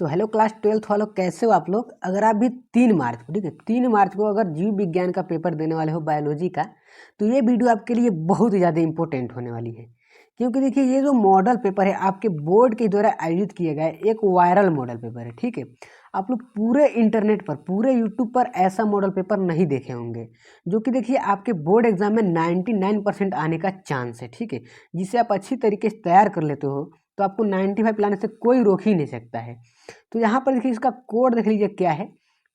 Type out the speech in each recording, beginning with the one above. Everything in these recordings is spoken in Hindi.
तो हेलो क्लास 12th वालों, कैसे हो आप लोग। अगर आप भी 3 मार्च को, ठीक है, 3 मार्च को अगर जीव विज्ञान का पेपर देने वाले हो, बायोलॉजी का, तो ये वीडियो आपके लिए बहुत ही ज़्यादा इंपॉर्टेंट होने वाली है। क्योंकि देखिए, ये जो मॉडल पेपर है आपके बोर्ड के द्वारा आयोजित किया गया है, एक वायरल मॉडल पेपर है। ठीक है, आप लोग पूरे इंटरनेट पर, पूरे यूट्यूब पर ऐसा मॉडल पेपर नहीं देखे होंगे, जो कि देखिए आपके बोर्ड एग्जाम में 99% आने का चांस है। ठीक है, जिसे आप अच्छी तरीके से तैयार कर लेते हो तो आपको 95 लाने से कोई रोक ही नहीं सकता है। तो यहाँ पर देखिए, इसका कोड देख लीजिए क्या है,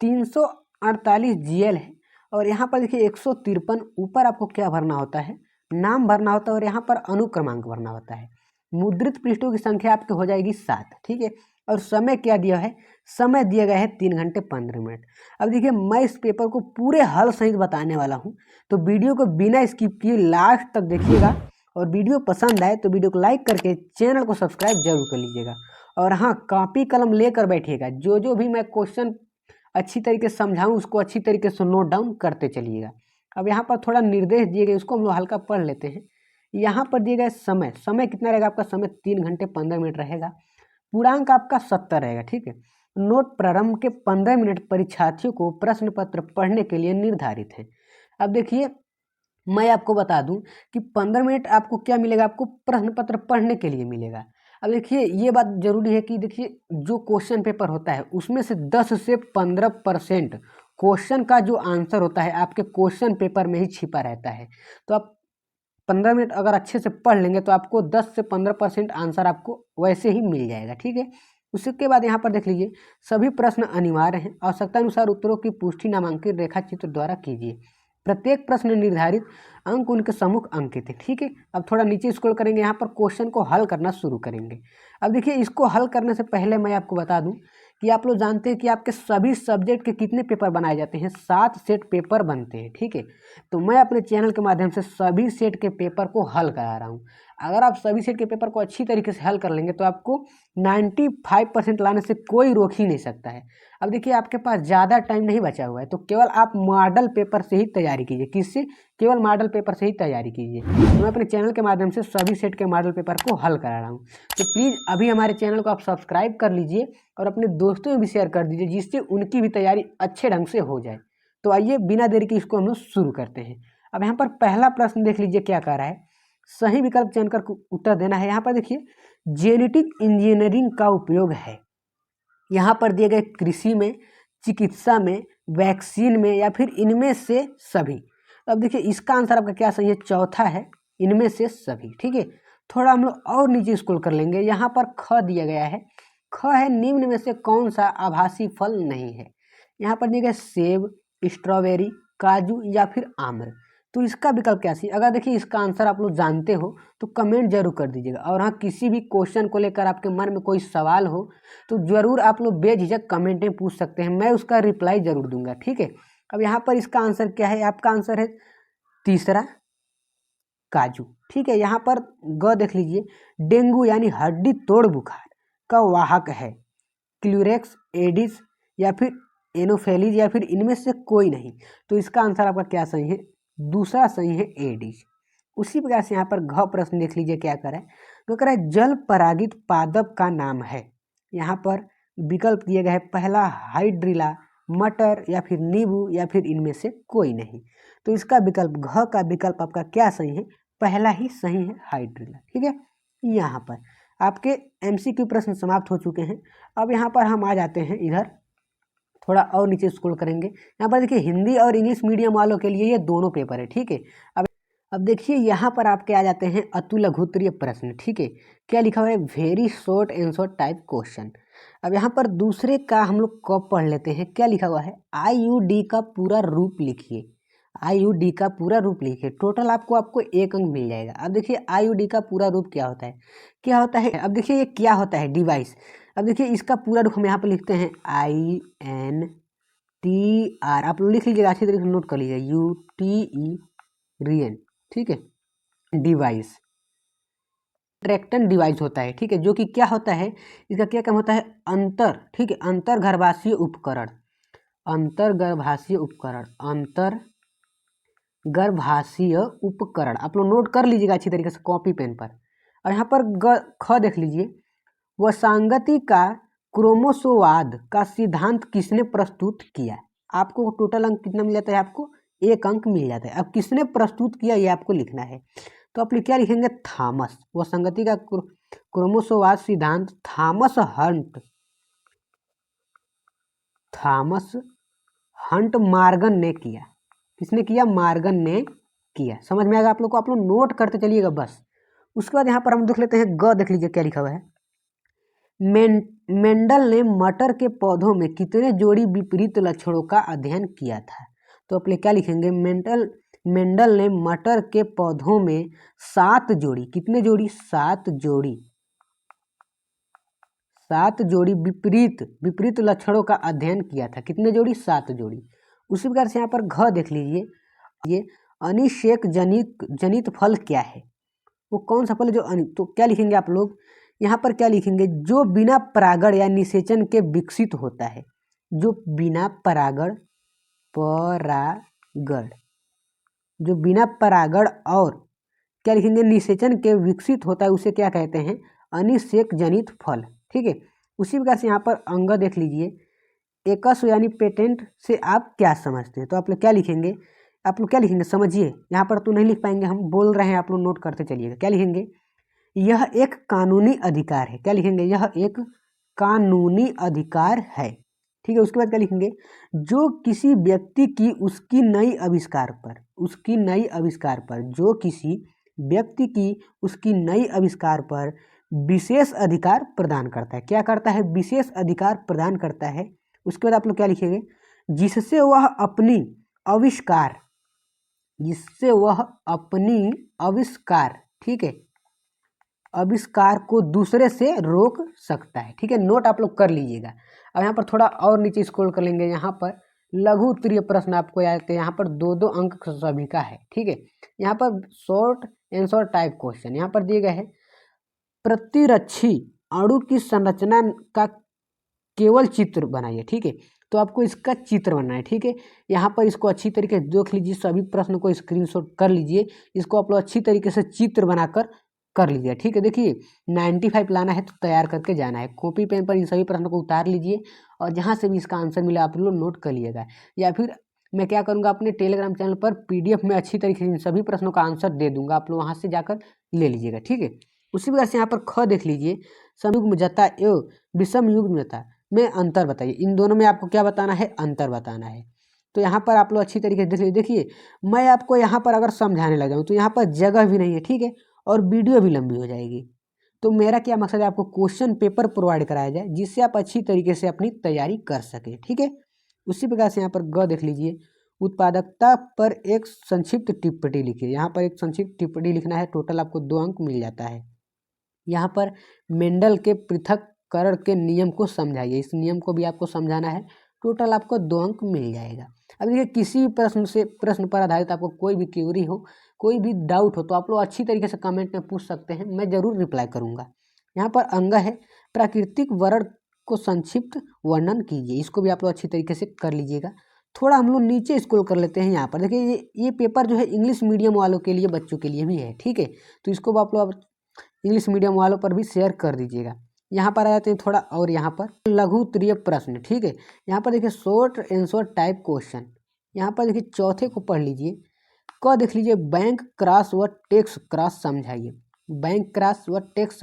348 GL है। और यहाँ पर देखिए 153 ऊपर आपको क्या भरना होता है, नाम भरना होता है, और यहाँ पर अनुक्रमांक भरना होता है। मुद्रित पृष्ठों की संख्या आपकी हो जाएगी 7। ठीक है, और समय क्या दिया है, समय दिया गया है 3 घंटे 15 मिनट। अब देखिए, मैं इस पेपर को पूरे हल सहित बताने वाला हूँ, तो वीडियो को बिना स्किप किए लास्ट तक देखिएगा। और वीडियो पसंद आए तो वीडियो को लाइक करके चैनल को सब्सक्राइब जरूर कर लीजिएगा। और हाँ, कॉपी कलम लेकर बैठिएगा, जो जो भी मैं क्वेश्चन अच्छी तरीके से समझाऊँ उसको अच्छी तरीके से नोट डाउन करते चलिएगा। अब यहाँ पर थोड़ा निर्देश दिए गए, उसको हम लोग हल्का पढ़ लेते हैं। यहाँ पर दिए गए समय, समय कितना रहेगा आपका, समय 3 घंटे 15 मिनट रहेगा। पूर्णांक आपका 70 रहेगा। ठीक है, नोट प्रारंभ के 15 मिनट परीक्षार्थियों को प्रश्न पत्र पढ़ने के लिए निर्धारित है। अब देखिए, मैं आपको बता दूं कि 15 मिनट आपको क्या मिलेगा, आपको प्रश्न पत्र पढ़ने के लिए मिलेगा। अब देखिए, ये बात जरूरी है कि देखिए, जो क्वेश्चन पेपर होता है उसमें से 10 से 15% क्वेश्चन का जो आंसर होता है आपके क्वेश्चन पेपर में ही छिपा रहता है। तो आप 15 मिनट अगर अच्छे से पढ़ लेंगे तो आपको 10 से 15% आंसर आपको वैसे ही मिल जाएगा। ठीक है, उसके बाद यहाँ पर देख लीजिए, सभी प्रश्न अनिवार्य हैं। आवश्यकता अनुसार उत्तरों की पुष्टि नामांकित रेखा चित्र द्वारा कीजिए। प्रत्येक प्रश्न निर्धारित अंक उनके सम्मुख अंकित है। ठीक है, अब थोड़ा नीचे स्क्रॉल करेंगे, यहाँ पर क्वेश्चन को हल करना शुरू करेंगे। अब देखिए, इसको हल करने से पहले मैं आपको बता दूं कि आप लोग जानते हैं कि आपके सभी सब्जेक्ट के कितने पेपर बनाए जाते हैं, 7 सेट पेपर बनते हैं। ठीक है, तो मैं अपने चैनल के माध्यम से सभी सेट के पेपर को हल करा रहा हूँ। अगर आप सभी सेट के पेपर को अच्छी तरीके से हल कर लेंगे तो आपको 95% लाने से कोई रोक ही नहीं सकता है। अब देखिए, आपके पास ज़्यादा टाइम नहीं बचा हुआ है, तो केवल आप मॉडल पेपर से ही तैयारी कीजिए। किससे, केवल मॉडल पेपर से ही तैयारी कीजिए। तो मैं अपने चैनल के माध्यम से सभी सेट के मॉडल पेपर को हल करा रहा हूँ। तो प्लीज़ अभी हमारे चैनल को आप सब्सक्राइब कर लीजिए और अपने दोस्तों में भी शेयर कर दीजिए, जिससे उनकी भी तैयारी अच्छे ढंग से हो जाए। तो आइए, बिना देरी के इसको हम लोग शुरू करते हैं। अब यहाँ पर पहला प्रश्न देख लीजिए क्या कह रहा है, सही विकल्प चयन कर उत्तर देना है। यहाँ पर देखिए, जेनेटिक इंजीनियरिंग का उपयोग है यहाँ पर दिए गए कृषि में, चिकित्सा में, वैक्सीन में, या फिर इनमें से सभी। अब देखिए, इसका आंसर आपका क्या सही है, चौथा है, इनमें से सभी। ठीक है, थोड़ा हम लोग और नीचे स्क्रॉल कर लेंगे, यहाँ पर ख दिया गया है। ख है, निम्न में से कौन सा आभासी फल नहीं है। यहाँ पर दिए गए सेब, स्ट्रॉबेरी, काजू या फिर आम्र। तो इसका विकल्प क्या सी, अगर देखिए इसका आंसर आप लोग जानते हो तो कमेंट जरूर कर दीजिएगा। और हाँ, किसी भी क्वेश्चन को लेकर आपके मन में कोई सवाल हो तो जरूर आप लोग बेझिझक कमेंट में पूछ सकते हैं, मैं उसका रिप्लाई जरूर दूंगा। ठीक है, अब यहाँ पर इसका आंसर क्या है, आपका आंसर है तीसरा, काजू। ठीक है, यहाँ पर ग देख लीजिए, डेंगू यानी हड्डी तोड़ बुखार का वाहक है क्यूरेक्स, एडिस या फिर एनोफेलिस, या फिर इनमें से कोई नहीं। तो इसका आंसर आपका क्या सही है, दूसरा सही है, एडिस। उसी प्रकार से यहाँ पर घ प्रश्न देख लीजिए क्या कर रहा है, तो कह रहा है जल परागित पादप का नाम है। यहाँ पर विकल्प दिए गए हैं, पहला हाइड्रिला, मटर या फिर नींबू या फिर इनमें से कोई नहीं। तो इसका विकल्प घ का विकल्प आपका क्या सही है, पहला ही सही है, हाइड्रिला। ठीक है, यहाँ पर आपके MCQ प्रश्न समाप्त हो चुके हैं। अब यहाँ पर हम आ जाते हैं इधर, थोड़ा और नीचे स्क्रॉल करेंगे। यहाँ पर देखिए, हिंदी और इंग्लिश मीडियम वालों के लिए ये दोनों पेपर है। ठीक है, अब देखिए, यहाँ पर आपके आ जाते हैं अतु लघुत्तरीय प्रश्न। ठीक है, क्या लिखा हुआ है, very short answer type question. अब यहाँ पर दूसरे का हम लोग कब पढ़ लेते हैं, क्या लिखा हुआ है, IUD का पूरा रूप लिखिए। IUD का पूरा रूप लिखिए, टोटल आपको 1 अंक मिल जाएगा। अब देखिए, IUD का पूरा रूप क्या होता है, क्या होता है। अब देखिए, ये क्या होता है, डिवाइस। अब देखिए, इसका पूरा रूप हम यहाँ पर लिखते हैं INTR, आप लोग लिख लीजिएगा, अच्छी तरीके से नोट कर लीजिए, UTE रियन। ठीक है, डिवाइस ट्रैक्टन डिवाइस होता है। ठीक है, जो कि क्या होता है, इसका क्या काम होता है, अंतर, ठीक है, अंतर्गर्भाशयी उपकरण, अंतर्गर्भाशयी उपकरण, अंतर्गर्भाशयी उपकरण। आप लोग नोट कर लीजिएगा अच्छी तरीके से कॉपी पेन पर। और यहाँ पर ख देख लीजिए, वसांगति का क्रोमोसोवाद का सिद्धांत किसने प्रस्तुत किया? आपको टोटल अंक कितना मिल जाता है? आपको 1 अंक मिल जाता है। अब किसने प्रस्तुत किया ये आपको लिखना है। तो आप क्या लिखेंगे? थॉमस। वो संगति का क्रोमोसोवाद सिद्धांत थॉमस हंट मार्गन ने किया। किसने किया? मार्गन ने किया। समझ में आएगा आप लोग को? आप लोग नोट करते चलिएगा बस। उसके बाद यहाँ पर हम देख लेते हैं ग। देख लीजिए क्या लिखा हुआ है। मेंडल ने मटर के पौधों में कितने जोड़ी विपरीत लक्षणों का अध्ययन किया था? तो आप क्या लिखेंगे? मेंडल ने मटर के पौधों में 7 जोड़ी, कितने जोड़ी? 7 जोड़ी, 7 जोड़ी विपरीत लक्षणों का अध्ययन किया था। कितने जोड़ी? 7 जोड़ी। उसी प्रकार से यहाँ पर घ देख लीजिए। ये अनिषेक जनित फल क्या है? वो कौन सा फल है जो तो क्या लिखेंगे आप लोग? यहाँ पर क्या लिखेंगे? जो बिना परागण या निषेचन के विकसित होता है। जो बिना परागण जो बिना परागण और क्या लिखेंगे? निषेचन के विकसित होता है, उसे क्या कहते हैं? अनिषेक जनित फल। ठीक है। उसी प्रकार से यहाँ पर अंग देख लीजिए। एकस यानी पेटेंट से आप क्या समझते हैं? तो आप लोग क्या लिखेंगे? आप लोग क्या लिखेंगे? समझिए, यहाँ पर तो नहीं लिख पाएंगे, हम बोल रहे हैं, आप लोग नोट करते चलिएगा। क्या लिखेंगे? यह एक कानूनी अधिकार है। क्या लिखेंगे? यह एक कानूनी अधिकार है। ठीक है। उसके बाद क्या लिखेंगे? जो किसी व्यक्ति की उसकी नई आविष्कार पर जो किसी व्यक्ति की उसकी नई आविष्कार पर विशेष अधिकार प्रदान करता है। क्या करता है? विशेष अधिकार प्रदान करता है। उसके बाद आप लोग क्या लिखेंगे? जिससे वह अपनी आविष्कार ठीक है, आविष्कार को दूसरे से रोक सकता है। ठीक है। नोट आप लोग कर लीजिएगा। अब यहाँ पर थोड़ा और नीचे स्क्रॉल कर लेंगे। यहाँ पर लघु उत्तरीय प्रश्न आपको याद है। यहाँ पर 2-2 अंक सभी का है। ठीक है। यहाँ पर शॉर्ट आंसर टाइप क्वेश्चन यहाँ पर दिए गए हैं। प्रतिरक्षी अणु की संरचना का केवल चित्र बनाइए। ठीक है। तो आपको इसका चित्र बनाना है। ठीक है। यहाँ पर इसको अच्छी तरीके से देख लीजिए। सभी प्रश्न को स्क्रीनशॉट कर लीजिए। इसको आप लोग अच्छी तरीके से चित्र बनाकर कर लीजिए। ठीक है। देखिए 95 लाना है तो तैयार करके जाना है। कॉपी पेन पर इन सभी प्रश्नों को उतार लीजिए और जहाँ से भी इसका आंसर मिला आप लोग नोट कर लीजिएगा। या फिर मैं क्या करूँगा, अपने टेलीग्राम चैनल पर PDF में अच्छी तरीके से इन सभी प्रश्नों का आंसर दे दूंगा। आप लोग वहाँ से जाकर ले लीजिएगा। ठीक है। उसी प्रकार से यहाँ पर ख देख लीजिए। समयुग्म जता एवं विषम युग्म जता में अंतर बताइए। इन दोनों में आपको क्या बताना है? अंतर बताना है। तो यहाँ पर आप लोग अच्छी तरीके से देख लीजिए। देखिए मैं आपको यहाँ पर अगर समझाने लगा हूँ तो यहाँ पर जगह भी नहीं है। ठीक है। और वीडियो भी लंबी हो जाएगी। तो मेरा क्या मकसद है? आपको क्वेश्चन पेपर प्रोवाइड कराया जाए जिससे आप अच्छी तरीके से अपनी तैयारी कर सकें। ठीक है। उसी प्रकार से यहाँ पर ग देख लीजिए। उत्पादकता पर एक संक्षिप्त टिप्पणी लिखिए। यहाँ पर एक संक्षिप्त टिप्पणी लिखना है। टोटल आपको 2 अंक मिल जाता है। यहाँ पर मेंडल के पृथक्करण के नियम को समझाइए। इस नियम को भी आपको समझाना है। टोटल आपको 2 अंक मिल जाएगा। अब देखिए किसी प्रश्न पर आधारित आपको कोई भी क्वेरी हो, कोई भी डाउट हो तो आप लोग अच्छी तरीके से कमेंट में पूछ सकते हैं। मैं ज़रूर रिप्लाई करूँगा। यहाँ पर अंग है। प्राकृतिक वर्ण को संक्षिप्त वर्णन कीजिए। इसको भी आप लोग अच्छी तरीके से कर लीजिएगा। थोड़ा हम लोग नीचे स्क्रॉल कर लेते हैं। यहाँ पर देखिए ये पेपर जो है इंग्लिश मीडियम वालों के लिए, बच्चों के लिए भी है। ठीक है। तो इसको आप लोग इंग्लिश मीडियम वालों पर भी शेयर कर दीजिएगा। यहाँ पर आ जाते हैं थोड़ा और यहाँ पर लघु उत्तरीय प्रश्न। ठीक है। यहाँ पर देखिए शॉर्ट आंसर टाइप क्वेश्चन। यहाँ पर देखिए चौथे को पढ़ लीजिए। क देख लीजिए बैंक क्रॉस व टेक्स क्रॉस समझाइए। बैंक क्रॉस व टेक्स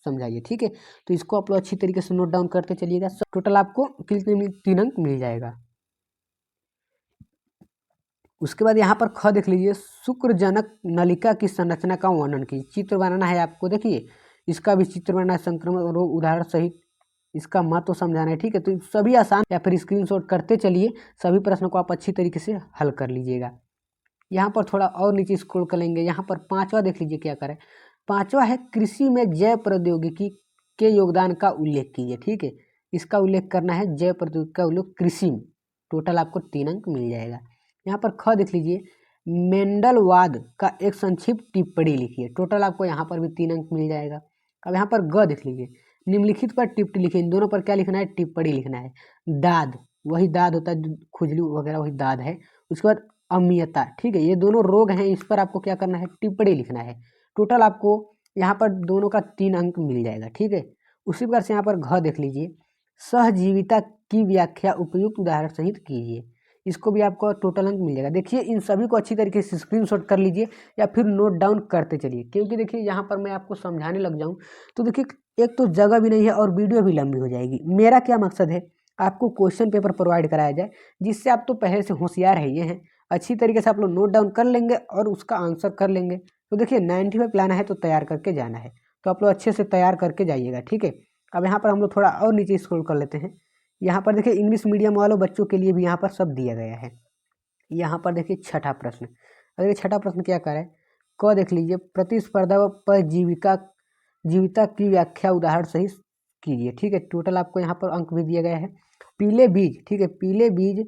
समझाइए। ठीक है। तो इसको आप लोग अच्छी तरीके से नोट डाउन करते चलिएगा। टोटल आपको 3 अंक मिल जाएगा। उसके बाद यहाँ पर ख देख लीजिए। शुक्रजनक नलिका की संरचना का वर्णन कीजिए। चित्र बनाना है आपको। देखिए इसका भी चित्र बनाना है, संक्रमण रोग उदाहरण सहित इसका महत्व समझाना है। ठीक है। तो सभी आसान या फिर स्क्रीनशॉट करते चलिए। सभी प्रश्नों को आप अच्छी तरीके से हल कर लीजिएगा। यहाँ पर थोड़ा और नीचे स्क्रॉल कर लेंगे। यहाँ पर 5वां देख लीजिए क्या करें। 5वां है कृषि में जैव प्रौद्योगिकी के योगदान का उल्लेख कीजिए। ठीक है। इसका उल्लेख करना है, जैव प्रौद्योगिकी का उल्लेख कृषि में। टोटल आपको 3 अंक मिल जाएगा। यहाँ पर ख देख लीजिए। मेंडलवाद का एक संक्षिप्त टिप्पणी लिखिए। टोटल आपको यहाँ पर भी 3 अंक मिल जाएगा। अब यहाँ पर ग देख लीजिए। निम्नलिखित पर टिप्पणी लिखिए। इन दोनों पर क्या लिखना है? टिप्पणी लिखना है। दाद, वही दाद होता है, खुजली वगैरह वही दाद है। उसके बाद अम्लीयता। ठीक है। ये दोनों रोग हैं। इस पर आपको क्या करना है? टिप्पणी लिखना है। टोटल आपको यहाँ पर दोनों का 3 अंक मिल जाएगा। ठीक है। उसी प्रकार से यहाँ पर घ देख लीजिए, सहजीविता की व्याख्या उपयुक्त उदाहरण सहित कीजिए। इसको भी आपको टोटल अंक मिल जाएगा। देखिए इन सभी को अच्छी तरीके से स्क्रीनशॉट कर लीजिए या फिर नोट डाउन करते चलिए, क्योंकि देखिए यहाँ पर मैं आपको समझाने लग जाऊँ तो देखिए एक तो जगह भी नहीं है और वीडियो भी लंबी हो जाएगी। मेरा क्या मकसद है, आपको क्वेश्चन पेपर प्रोवाइड कराया जाए जिससे आप तो पहले से होशियार है ये हैं, अच्छी तरीके से आप लोग नोट डाउन कर लेंगे और उसका आंसर कर लेंगे। तो देखिए 95 लाना है तो तैयार करके जाना है, तो आप लोग अच्छे से तैयार करके जाइएगा, ठीक है। अब यहाँ पर हम लोग थोड़ा और नीचे स्क्रॉल कर लेते हैं। यहाँ पर देखिए इंग्लिश मीडियम वालों बच्चों के लिए भी यहाँ पर सब दिया गया है। यहाँ पर देखिए छठा प्रश्न, अगर ये छठा प्रश्न क्या कर रहा है, क देख लीजिए, प्रतिस्पर्धा पर जीविता की व्याख्या उदाहरण सही कीजिए, ठीक है। टोटल आपको यहाँ पर अंक भी दिया गया है। पीले बीज, ठीक है, पीले बीज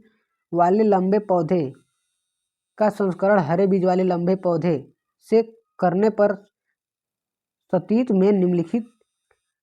वाले लंबे पौधे का संस्करण हरे बीज वाले लंबे पौधे से करने पर सतीत में निम्नलिखित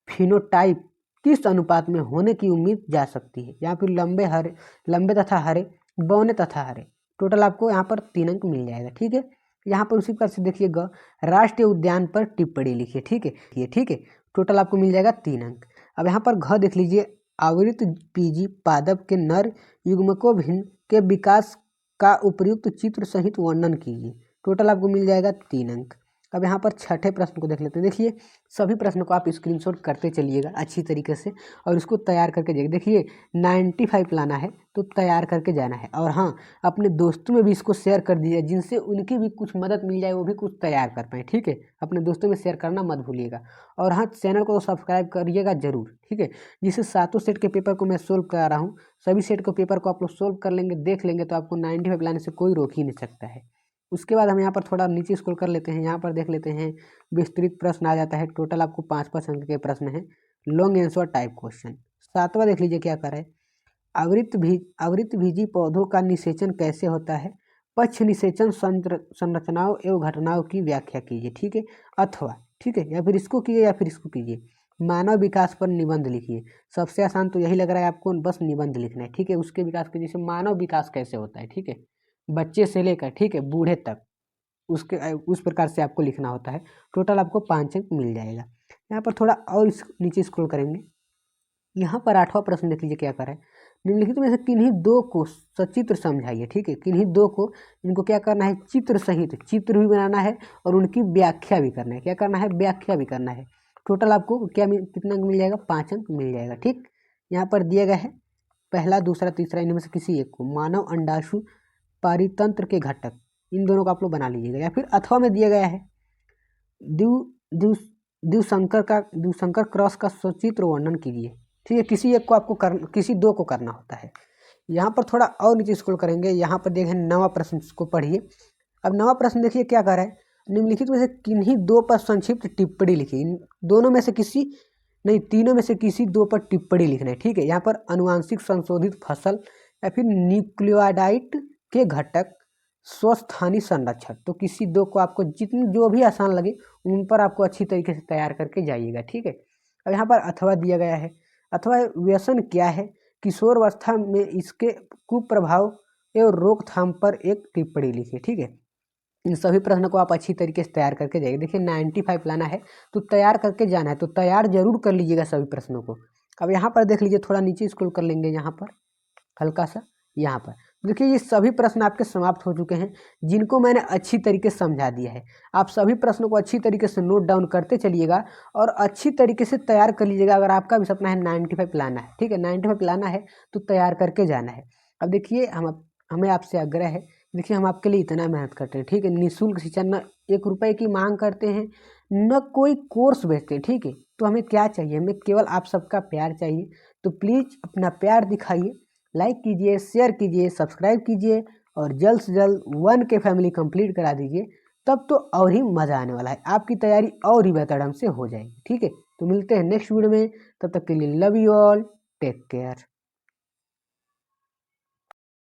फिनोटाइप किस अनुपात में होने की उम्मीद जा सकती है। यहाँ फिर लंबे तथा हरे, बौने तथा हरे। टोटल आपको यहाँ पर 3 अंक मिल जाएगा, ठीक है। यहाँ पर उसी प्रकार से देखिएगा, राष्ट्रीय उद्यान पर टिप्पणी लिखिए, ठीक है, ये ठीक है। टोटल आपको मिल जाएगा 3 अंक। अब यहाँ पर घ देख लीजिए, आवृत बीजी पादप के नर युग्मकों भिन्न के विकास का उपयुक्त चित्र सहित वर्णन कीजिए। टोटल आपको मिल जाएगा 3 अंक। अब यहाँ पर छठे प्रश्न को देख लेते हैं। देखिए सभी प्रश्न को आप स्क्रीनशॉट करते चलिएगा अच्छी तरीके से और इसको तैयार करके जाइए। देखिए 95 लाना है तो तैयार करके जाना है, और हाँ अपने दोस्तों में भी इसको शेयर कर दीजिए जिनसे उनकी भी कुछ मदद मिल जाए, वो भी कुछ तैयार कर पाएँ, ठीक है। अपने दोस्तों में शेयर करना मत भूलिएगा, और हाँ चैनल को सब्सक्राइब करिएगा जरूर, ठीक है। जिससे 7 सेट के पेपर को मैं सोल्व करा रहा हूँ, सभी सेट के पेपर को आप लोग सोल्व कर लेंगे, देख लेंगे तो आपको 95 लाने से कोई रोक ही नहीं सकता है। उसके बाद हम यहाँ पर थोड़ा नीचे स्क्रॉल कर लेते हैं। यहाँ पर देख लेते हैं विस्तृत प्रश्न आ जाता है। टोटल आपको 5 अंक के प्रश्न हैं, लॉन्ग आंसर टाइप क्वेश्चन। 7वां देख लीजिए क्या कर रहा है, आवृत बीजी पौधों का निषेचन कैसे होता है, पक्ष निषेचन संरचनाओं एवं घटनाओं की व्याख्या कीजिए, ठीक है। अथवा, ठीक है, या फिर इसको कीजिए या फिर इसको कीजिए। मानव विकास पर निबंध लिखिए। सबसे आसान तो यही लग रहा है आपको, बस निबंध लिखना है, ठीक है। उसके विकास के जैसे मानव विकास कैसे होता है, ठीक है, बच्चे से लेकर, ठीक है, बूढ़े तक, उसके उस प्रकार से आपको लिखना होता है। टोटल आपको 5 अंक मिल जाएगा। यहाँ पर थोड़ा और नीचे स्क्रॉल करेंगे। यहाँ पर 8वां प्रश्न देख लीजिए क्या कर रहा है, निम्नलिखित में से किन्हीं 2 को सचित्र समझाइए, ठीक है। किन्हीं 2 को, इनको क्या करना है, चित्र सहित चित्र भी बनाना है और उनकी व्याख्या भी करना है। क्या करना है, व्याख्या भी करना है। टोटल आपको कितना अंक मिल जाएगा, 5 अंक मिल जाएगा, ठीक। यहाँ पर दिया गया है पहला, दूसरा, तीसरा, इनमें से किसी एक को मानव अंडाशु पारितंत्र के घटक, इन दोनों को आप लोग बना लीजिएगा। या फिर अथवा में दिया गया है द्विसंकर क्रॉस का सचित्र वर्णन कीजिए, ठीक है। किसी एक को आपको किसी 2 को करना होता है। यहाँ पर थोड़ा और नीचे स्क्रॉल करेंगे। यहाँ पर देखें 9वां प्रश्न को पढ़िए। अब 9वां प्रश्न देखिए क्या कर रहा है, निम्नलिखित में से किन्हीं 2 पर संक्षिप्त टिप्पणी लिखिए। इन दोनों में से किसी नहीं, तीनों में से किसी 2 पर टिप्पणी लिखना है, ठीक है। यहाँ पर अनुवांशिक संशोधित फसल या फिर न्यूक्लियोटाइड के घटक, स्वस्थानी संरक्षक, तो किसी 2 को आपको जितनी जो भी आसान लगे उन पर आपको अच्छी तरीके से तैयार करके जाइएगा, ठीक है। अब यहाँ पर अथवा दिया गया है। अथवा व्यसन क्या है, किशोरावस्था में इसके कुप्रभाव एवं रोकथाम पर एक टिप्पणी लिखिए, ठीक है। इन सभी प्रश्नों को आप अच्छी तरीके से तैयार करके जाइए। देखिए 95 लाना है तो तैयार करके जाना है, तो तैयार जरूर कर लीजिएगा सभी प्रश्नों को। अब यहाँ पर देख लीजिए, थोड़ा नीचे स्क्रॉल कर लेंगे, यहाँ पर हल्का सा, यहाँ पर देखिए ये सभी प्रश्न आपके समाप्त हो चुके हैं, जिनको मैंने अच्छी तरीके से समझा दिया है। आप सभी प्रश्नों को अच्छी तरीके से नोट डाउन करते चलिएगा और अच्छी तरीके से तैयार कर लीजिएगा। अगर आपका भी सपना है 95 लाना है, ठीक है, 95 लाना है तो तैयार करके जाना है। अब देखिए हमें आपसे आग्रह है, देखिए हम आपके लिए इतना मेहनत करते हैं, ठीक है। निःशुल्क शिक्षा, न 1 रुपये की मांग करते हैं, न कोई कोर्स बेचते हैं, ठीक है। तो हमें क्या चाहिए, हमें केवल आप सबका प्यार चाहिए। तो प्लीज़ अपना प्यार दिखाइए, लाइक कीजिए, शेयर कीजिए, सब्सक्राइब कीजिए और जल्द से जल्द 1K फैमिली कंप्लीट करा दीजिए। तब तो और ही मज़ा आने वाला है, आपकी तैयारी और ही बेहतर ढंग से हो जाएगी, ठीक है। तो मिलते हैं नेक्स्ट वीडियो में, तब तक के लिए love you all, take care.